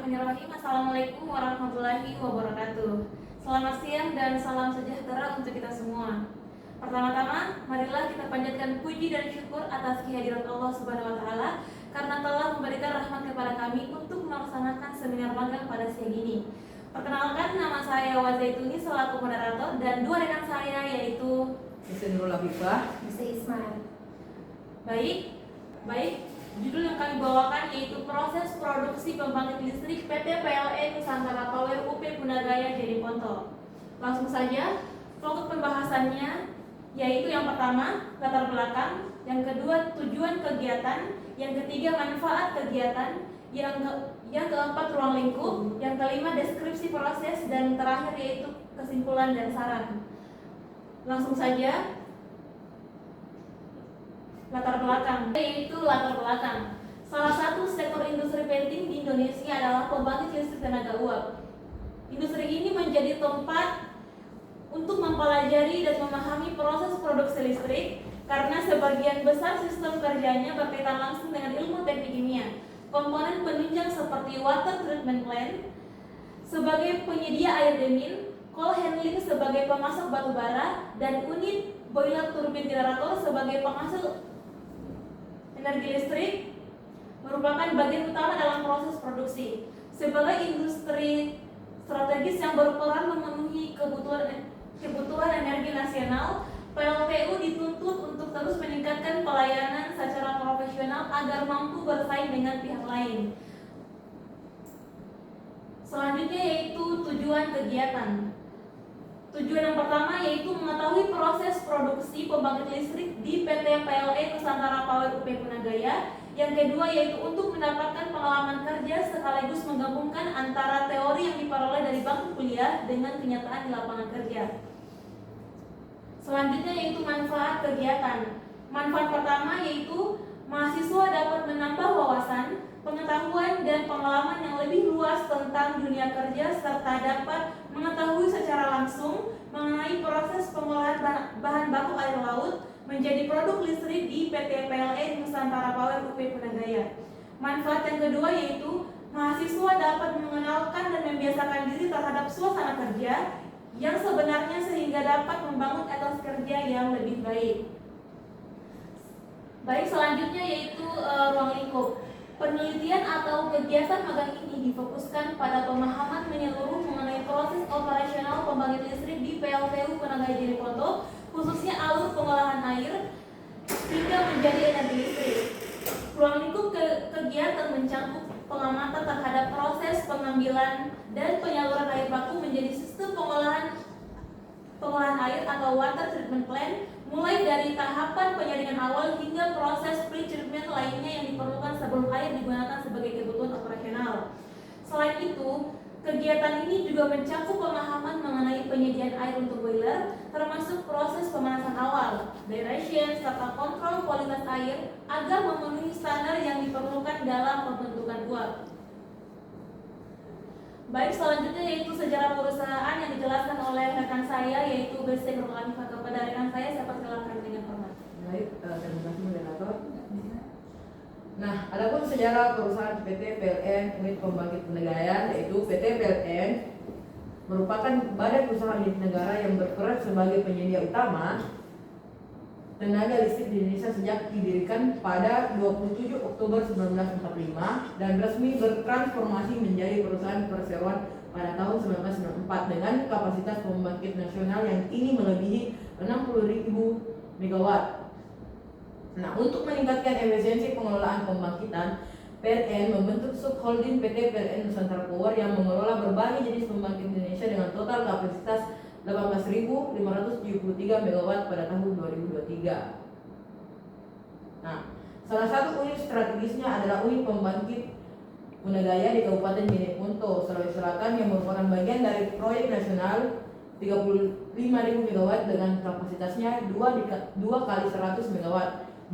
Bismillahirrahmanirrahim. Assalamualaikum warahmatullahi wabarakatuh. Selamat siang dan salam sejahtera untuk kita semua. Pertama-tama, marilah kita panjatkan puji dan syukur atas kehadiran Allah Subhanahu wa taala karena telah memberikan rahmat kepada kami untuk melaksanakan seminar magang pada siang ini. Perkenalkan, nama saya Wazaituni selaku moderator dan dua rekan saya yaitu Mr. Nurul Afifah, Mr. Ismail. Baik. Judul yang kami bawakan yaitu proses produksi pembangkit listrik PT PLN Nusantara Power UP Punagaya Jeriponto. Langsung saja, fokus pembahasannya yaitu yang pertama latar belakang, yang kedua tujuan kegiatan, yang ketiga manfaat kegiatan, yang keempat ruang lingkup, yang kelima deskripsi proses, dan terakhir yaitu kesimpulan dan saran. Langsung saja. Latar belakang. Salah satu sektor industri penting di Indonesia adalah pembangkit listrik tenaga uap. Industri ini menjadi tempat untuk mempelajari dan memahami proses produksi listrik karena sebagian besar sistem kerjanya berkaitan langsung dengan ilmu teknik kimia. Komponen penunjang seperti water treatment plant sebagai penyedia air dingin, coal handling sebagai pemasok batu bara, dan unit boiler turbin generator sebagai penghasil energi listrik merupakan bagian utama dalam proses produksi. Sebagai industri strategis yang berperan memenuhi kebutuhan energi nasional, PLTU dituntut untuk terus meningkatkan pelayanan secara profesional agar mampu bersaing dengan pihak lain. Selanjutnya yaitu tujuan kegiatan. Tujuan yang pertama yaitu mengetahui proses produksi pembangkit listrik di PT PLN Nusantara Power UP Punagaya. Yang kedua yaitu untuk mendapatkan pengalaman kerja sekaligus menggabungkan antara teori yang diperoleh dari bangku kuliah dengan kenyataan di lapangan kerja. Selanjutnya yaitu manfaat kegiatan. Manfaat pertama yaitu mahasiswa dapat menambah wawasan, pengetahuan, dan pengalaman yang lebih luas tentang dunia kerja serta dapat mengetahui secara langsung mengenai proses pengolahan bahan baku air laut menjadi produk listrik di PT PLN Nusantara Power UP Punagaya. Manfaat yang kedua yaitu mahasiswa dapat mengenalkan dan membiasakan diri terhadap suasana kerja yang sebenarnya sehingga dapat membangun etos kerja yang lebih baik. Selanjutnya yaitu ruang lingkup. Penelitian atau kegiatan magang ini difokuskan pada pemahaman menyeluruh mengenai proses operasional pembangkit listrik di PLTU Punagaya Jeriponto, khususnya alur pengolahan air hingga menjadi energi listrik. Ruang lingkup kegiatan mencakup pengamatan terhadap proses pengambilan dan penyaluran air baku menjadi sistem pengolahan air atau water treatment plant, mulai dari tahapan penyaringan awal hingga proses pre-treatment lainnya yang diperlukan sebelum air digunakan sebagai kebutuhan operasional. Selain itu, kegiatan ini juga mencakup pemahaman mengenai penyediaan air untuk boiler, termasuk proses pemanasan awal, aeration, serta kontrol kualitas air agar memenuhi standar yang diperlukan dalam pembentukan uap. Selanjutnya yaitu sejarah perusahaan yang dijelaskan oleh rekan saya yaitu Mr. Nurul Afifah. Kepada rekan saya persilakan dengan hormat. terima kasih moderator. Nah, adapun sejarah perusahaan PT PLN Unit Pembangkit Punagaya yaitu PT PLN merupakan badan usaha milik negara yang berperan sebagai penyedia utama tenaga listrik di Indonesia sejak didirikan pada 27 Oktober 1945 dan resmi bertransformasi menjadi perusahaan perseroan pada tahun 1994 dengan kapasitas pembangkit nasional yang kini melebihi 60.000 MW. Nah, untuk meningkatkan efisiensi pengelolaan pembangkitan, PLN membentuk subholding PT PLN Nusantara Power yang mengelola berbagai jenis pembangkit Indonesia dengan total kapasitas 18.573 MW pada tahun 2023. Nah, salah satu unit strategisnya adalah unit pembangkit Punagaya di Kabupaten Jeneponto, Sulawesi Selatan yang merupakan bagian dari proyek nasional 35.000 MW dengan kapasitasnya 2 kali 100 MW,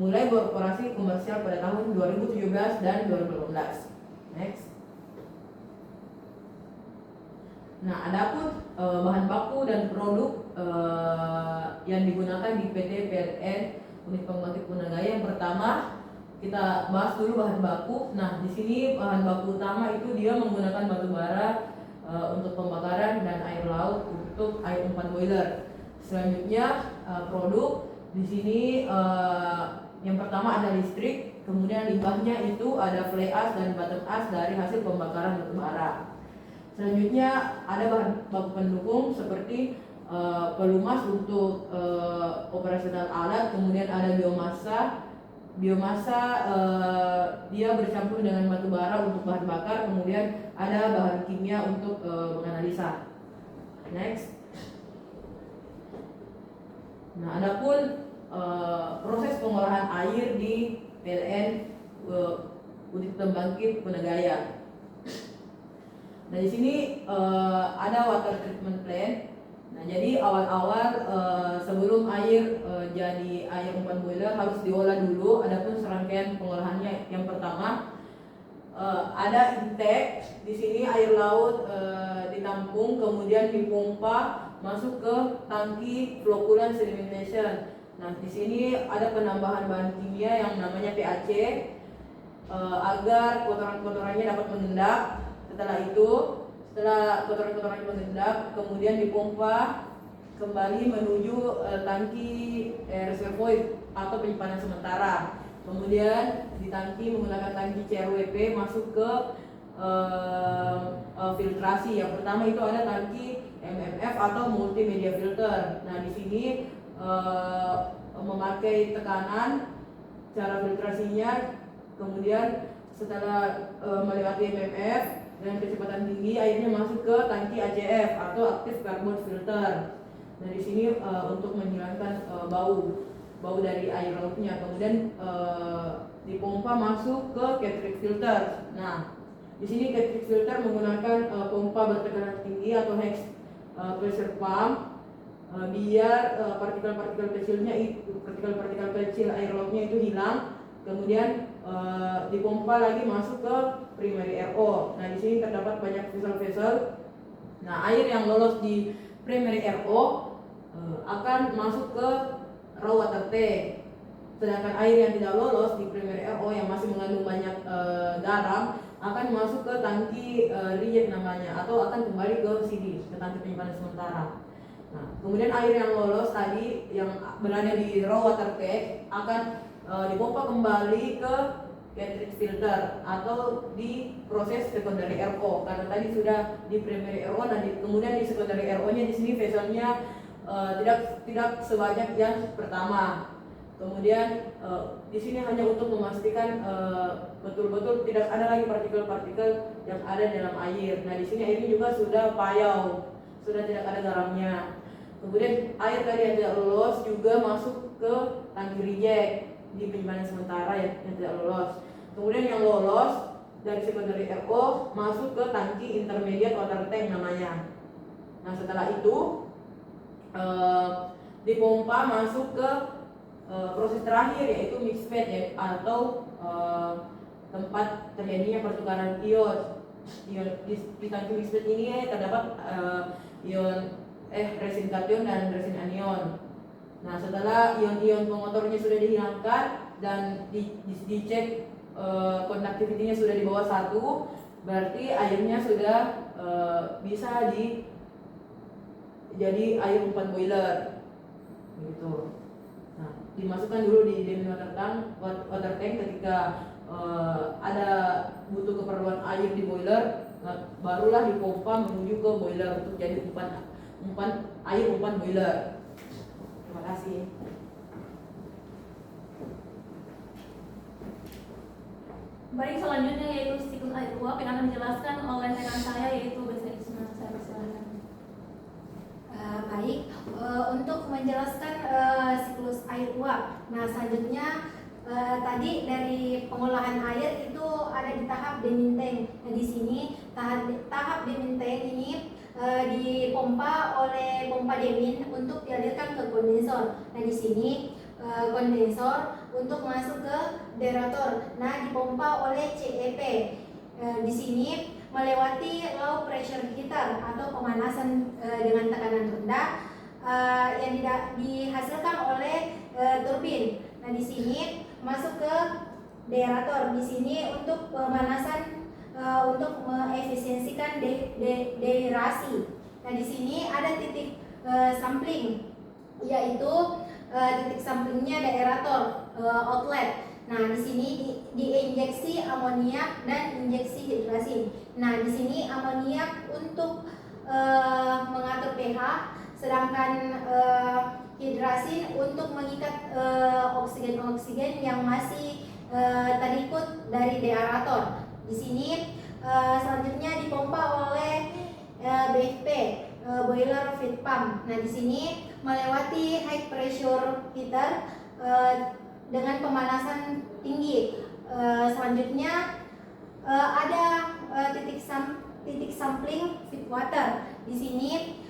mulai beroperasi komersial pada tahun 2017 dan 2018. Next. Nah, adapun bahan baku dan produk yang digunakan di PT PLN Unit Pembangkit Punagaya, yang pertama kita bahas dulu bahan baku. Nah, di sini bahan baku utama itu dia menggunakan batu bara untuk pembakaran dan air laut untuk air umpan boiler. Selanjutnya produk di sini yang pertama ada listrik, kemudian limbahnya itu ada fly ash dan bottom ash dari hasil pembakaran batu bara. Selanjutnya ada bahan baku pendukung seperti pelumas untuk operasional alat, kemudian ada biomasa. Dia bercampur dengan batu bara untuk bahan bakar, kemudian ada bahan kimia untuk menganalisa. Next. Nah, adapun proses pengolahan air di PLN Unit Pembangkit Punagaya. Nah, di sini ada water treatment plant. Nah, jadi awal-awal sebelum air jadi air umpan boiler harus diolah dulu. Adapun serangkaian pengolahannya yang pertama ada intake. Di sini air laut ditampung, kemudian dipompa masuk ke tangki flocculant sedimentation. Nah, di sini ada penambahan bahan kimia yang namanya PAC agar kotoran-kotorannya dapat mengendap. Setelah kotoran-kotorannya mengendap, kemudian dipompa kembali menuju tangki reservoir atau penyimpanan sementara. Kemudian di tangki menggunakan tangki CRWP masuk ke filtrasi. Yang pertama itu ada tangki MMF atau multimedia filter. Nah, di sini memakai tekanan cara filtrasinya, kemudian setelah melewati MMF dengan kecepatan tinggi, airnya masuk ke tangki ACF atau active carbon filter. Nah, di sini untuk menghilangkan bau dari air lautnya. Kemudian dipompa masuk ke Ketrich filter. Nah, di sini Ketrich filter menggunakan pompa bertekanan tinggi atau hex pressure pump biar partikel-partikel kecil air lautnya itu hilang. Kemudian dipompa lagi masuk ke primary RO. Nah, di sini terdapat banyak vessel-vessel. Nah, air yang lolos di primary RO akan masuk ke raw water tank. Sedangkan air yang tidak lolos di primary RO yang masih mengandung banyak garam akan masuk ke tangki reject namanya, atau akan kembali ke CD, ke tangki penyimpanan sementara. Nah, kemudian air yang lolos tadi yang berada di raw water tank akan dipompa kembali ke Ketrich filter atau di proses secondary RO, karena tadi sudah di primary RO dan kemudian di secondary RO-nya di sini vesselnya tidak sebanyak yang pertama. Kemudian di sini hanya untuk memastikan betul-betul tidak ada lagi partikel-partikel yang ada dalam air. Nah, di sini airnya juga sudah payau, sudah tidak ada garamnya. Kemudian air tadi yang tidak lolos juga masuk ke tangki reject di penyimpanan sementara yang tidak lolos. Kemudian yang lolos dari secondary RO masuk ke tangki intermediate water tank namanya. Nah, setelah itu dipompa masuk ke proses terakhir, yaitu mix bed atau tempat terjadinya pertukaran ion. Di tangki mix bed ini terdapat ion resin kation dan resin anion. Nah, setelah ion-ion pengotornya sudah dihilangkan dan dicek konduktivitinya sudah di bawah 1, berarti airnya sudah bisa jadi air umpan boiler gitu. Nah, dimasukkan dulu di demi water tank ketika ada butuh keperluan air di boiler. Nah, barulah dipompa menuju ke boiler untuk jadi air umpan boiler. Terima kasih. Baik, selanjutnya yaitu siklus air uap yang akan dijelaskan oleh rekan saya, yaitu Besa Isma. Saya persilakan. Baik, untuk menjelaskan siklus air uap. Nah, selanjutnya tadi dari pengolahan air itu ada di tahap deminting. Nah, di sini tahap deminting ini dipompa oleh pompa demin untuk dialirkan ke kondensor. Nah, di sini kondensor untuk masuk ke derator. Nah, dipompa oleh CEP. Di sini melewati low pressure heater atau pemanasan dengan tekanan rendah yang dihasilkan oleh turbin. Nah, di sini masuk ke deaerator. Di sini untuk pemanasan untuk mengefisiensikan deaerasi. Nah, di sini ada titik sampling, yaitu titik samplingnya deaerator outlet. Nah, di sini diinjeksi amoniak dan injeksi hidrasin. Nah, di sini amoniak untuk mengatur pH, sedangkan hidrasin untuk mengikat oksigen-oksigen yang masih terikut dari deaerator. Di sini selanjutnya dipompa oleh BFP, boiler feed pump. Nah, di sini melewati high pressure heater dengan pemanasan tinggi. Selanjutnya ada titik sampling feed water. Di sini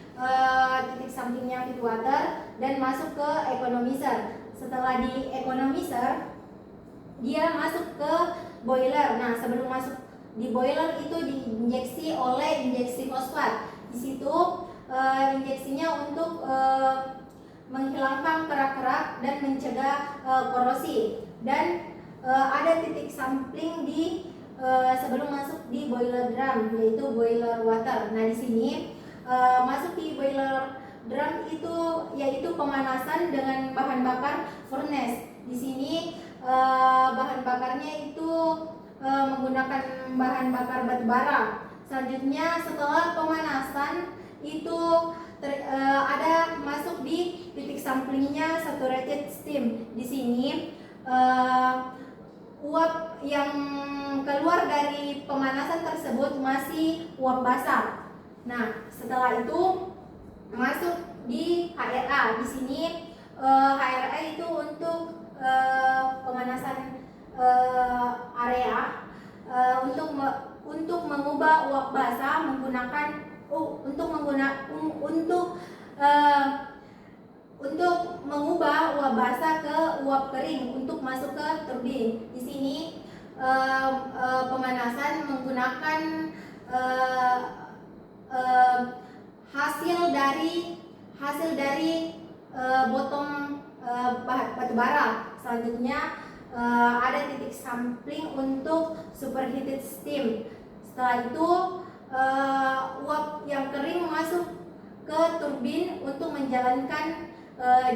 titik samplingnya feed water dan masuk ke economizer. Setelah di economizer, dia masuk ke boiler. Nah, sebelum masuk di boiler itu diinjeksi oleh injeksi fosfat. Di situ injeksinya untuk menghilangkan kerak-kerak dan mencegah korosi. Dan ada titik sampling di sebelum masuk di boiler drum, yaitu boiler water. Nah, di sini masuk di boiler drum itu yaitu pemanasan dengan bahan bakar furnace. Di sini bahan bakarnya itu menggunakan bahan bakar batu bara. Selanjutnya setelah pemanasan itu ada masuk di titik samplingnya saturated steam. Di sini uap yang keluar dari pemanasan tersebut masih uap basah. Nah, setelah itu masuk di HRA. Di sini HRA itu untuk pemanasan area untuk mengubah uap basah untuk mengubah uap basah ke uap kering untuk masuk ke turbin. Di sini pemanasan menggunakan hasil dari bottom batu bara. Selanjutnya ada titik sampling untuk superheated steam. Setelah itu uap yang kering masuk ke turbin untuk menjalankan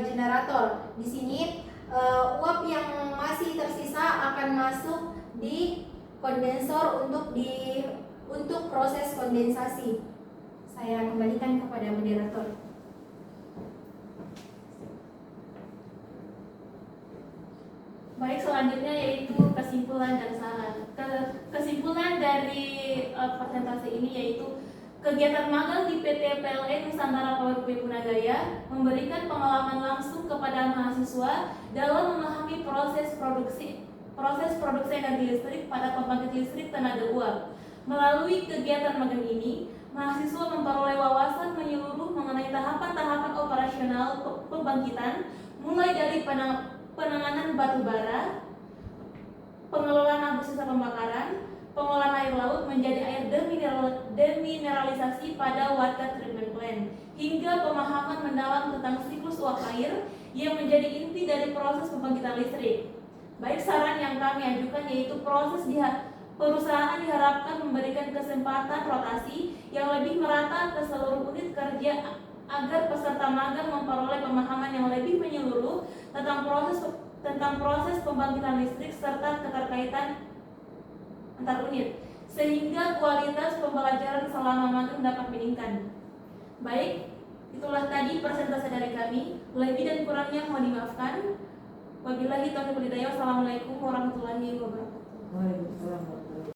generator. Di sini uap yang masih tersisa akan masuk di kondensor untuk proses kondensasi. Saya kembalikan kepada moderator. Baik, selanjutnya yaitu kesimpulan dan saran. Kesimpulan dari presentasi ini yaitu kegiatan magang di PT PLN Nusantara Power Group Punagaya memberikan pengalaman langsung kepada mahasiswa dalam memahami proses produksi energi listrik pada pembangkit listrik tenaga uap. Melalui kegiatan magang ini, mahasiswa memperoleh wawasan menyeluruh mengenai tahapan-tahapan operasional pembangkitan, mulai dari penanganan batu bara, pengelolaan abu sisa pembakaran, pengolahan air laut menjadi air demineralisasi pada water treatment plant, hingga pemahaman mendalam tentang siklus uap air yang menjadi inti dari proses pembangkitan listrik. Baik, saran yang kami ajukan yaitu perusahaan diharapkan memberikan kesempatan rotasi yang lebih merata ke seluruh unit kerja agar peserta magang memperoleh pemahaman yang lebih menyeluruh tentang proses pembangkitan listrik serta keterkaitan antar unit, sehingga kualitas pembelajaran selama magang dapat meningkat. Baik, itulah tadi presentasi dari kami. Lebih dan kurangnya mohon dimaafkan. Wabillahi taufiq wal hidayah. Wassalamualaikum warahmatullahi wabarakatuh. Waalaikumsalam.